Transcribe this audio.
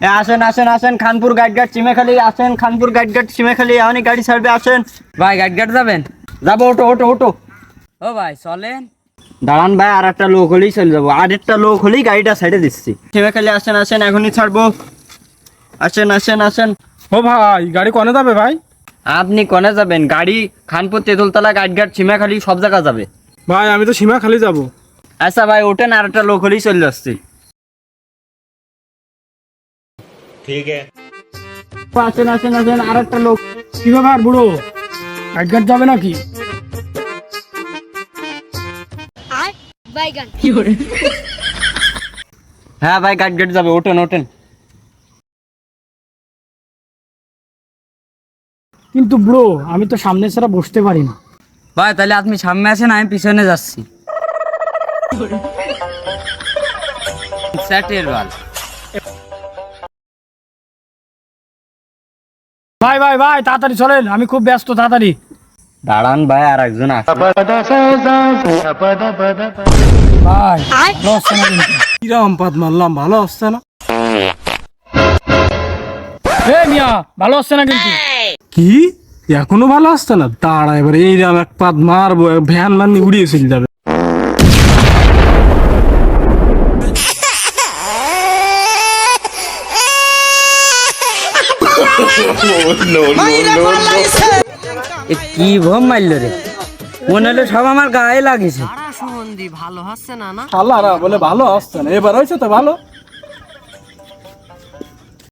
আসেন আসেন আসেন, খানপুর গাইডঘাট চিমেখালি আসেন, খানপুর গাইডঘাট চিমেখালি এখনই গাড়ি ছাড়বে, আসেন। ভাই গাইডঘাট যাবেন? যাবো, ওটো ওটো ওটো। ও ভাই চলেন। দাঁড়ান ভাই, আর একটা লোক হলেই চলে যাবো, আর একটা লোক হলেই গাড়িটা সাইডে দিচ্ছি। চিমেখালি আসেন আসেন, এখনই ছাড়বো, আসেন আসেন আসেন। ও ভাই গাড়ি কনে যাবে ভাই? আপনি কোনে যাবেন? গাড়ি খানপুর তেঁতুলতলা গাইডঘাট চিমেখালি সব জায়গা যাবে। ভাই আমি তো সীমাখালি যাব। আচ্ছা ভাই ওঠেন, আর একটা লোক হলেই চলে যাচ্ছি। ठीक है। আসেন আসেন আসেন, আর একটা লোক। কি ব্যাপার বুড়ো, গাইডঘাট যাবে নাকি? বাইগান হ্যাঁ ভাই গাইডঘাট যাবে, ওঠেন ওঠেন। কিন্তু ব্রো আমি তো সামনে ছাড়া বসতে পারি না। ভাই তাহলে আপনি সামনে আসেন, আমি পিছনে যাচ্ছি। স্যাটের বাল। ভাই ভাই ভাই তাড়াতাড়ি চলেন, আমি খুব ব্যস্ত, তাড়াতাড়ি। দাঁড়ান ভাই, আর একজন আসে। ভাই ভালো হচ্ছে না কিন্তু। কিরম পাত মারলাম, ভালো হচ্ছে না। এ মিয়া ভালো হচ্ছে না কিন্তু। কি এখনো ভালো আসছে না? দাঁড়া এবার এইরকম এক পাত মারবো, ভ্যান মানি উড়িয়ে চলে যাবে। কি ভম মারল রে, মনে হলো সব আমার গায়ে লাগিয়েছে। আল্লাহ বলে ভালো আসছে না, এবার হয়েছে তো ভালো।